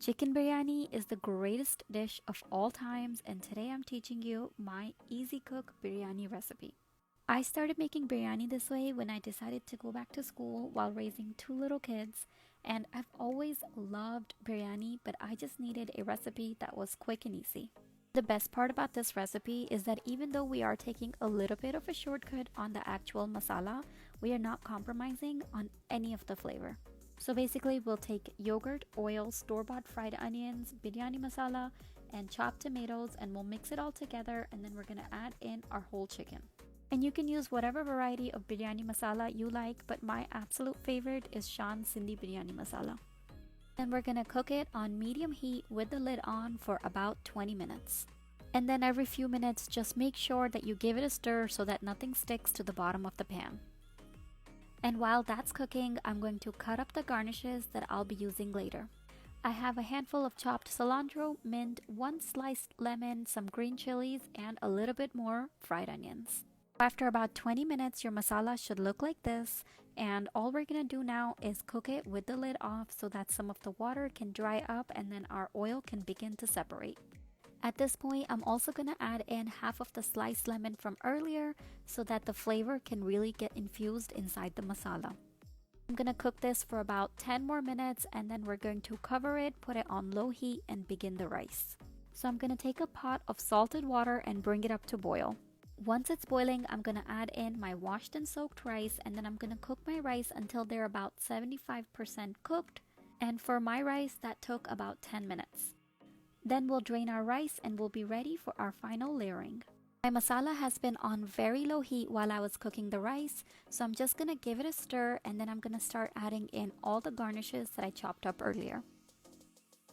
Chicken biryani is the greatest dish of all times, and today I'm teaching you my easy cook biryani recipe. I started making biryani this way when I decided to go back to school while raising two little kids, and I've always loved biryani, but I just needed a recipe that was quick and easy. The best part about this recipe is that even though we are taking a little bit of a shortcut on the actual masala, we are not compromising on any of the flavor. So basically, we'll take yogurt, oil, store-bought fried onions, biryani masala, and chopped tomatoes, and we'll mix it all together, and then we're gonna add in our whole chicken. And you can use whatever variety of biryani masala you like, but my absolute favorite is Shan Sindhi biryani masala. Then we're gonna cook it on medium heat with the lid on for about 20 minutes. And then every few minutes, just make sure that you give it a stir so that nothing sticks to the bottom of the pan. And while that's cooking, I'm going to cut up the garnishes that I'll be using later. I have a handful of chopped cilantro, mint, one sliced lemon, some green chilies, and a little bit more fried onions. After about 20 minutes, your masala should look like this, and all we're gonna do now is cook it with the lid off so that some of the water can dry up and then our oil can begin to separate. At this point, I'm also gonna add in half of the sliced lemon from earlier so that the flavor can really get infused inside the masala. I'm gonna cook this for about 10 more minutes, and then we're going to cover it, put it on low heat, and begin the rice. So I'm gonna take a pot of salted water and bring it up to boil. Once it's boiling, I'm gonna add in my washed and soaked rice, and then I'm gonna cook my rice until they're about 75% cooked. And for my rice, that took about 10 minutes. Then we'll drain our rice and we'll be ready for our final layering. My masala has been on very low heat while I was cooking the rice, so I'm just gonna give it a stir, and then I'm gonna start adding in all the garnishes that I chopped up earlier.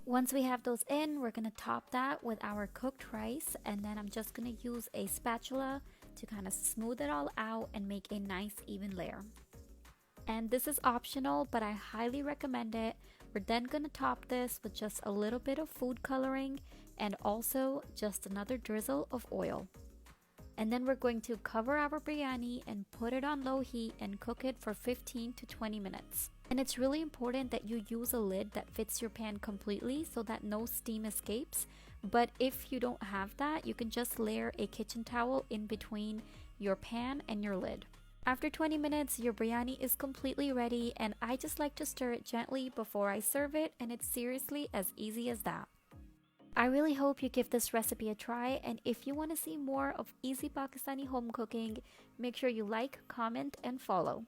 Once we have those in, we're gonna top that with our cooked rice, and then I'm just gonna use a spatula to kind of smooth it all out and make a nice even layer. And this is optional, but I highly recommend it. We're then gonna top this with just a little bit of food coloring and also just another drizzle of oil. And then we're going to cover our biryani and put it on low heat and cook it for 15 to 20 minutes. And it's really important that you use a lid that fits your pan completely so that no steam escapes. But if you don't have that, you can just layer a kitchen towel in between your pan and your lid. After 20 minutes, your biryani is completely ready, and I just like to stir it gently before I serve it, and it's seriously as easy as that. I really hope you give this recipe a try, and if you want to see more of easy Pakistani home cooking, make sure you like, comment, and follow.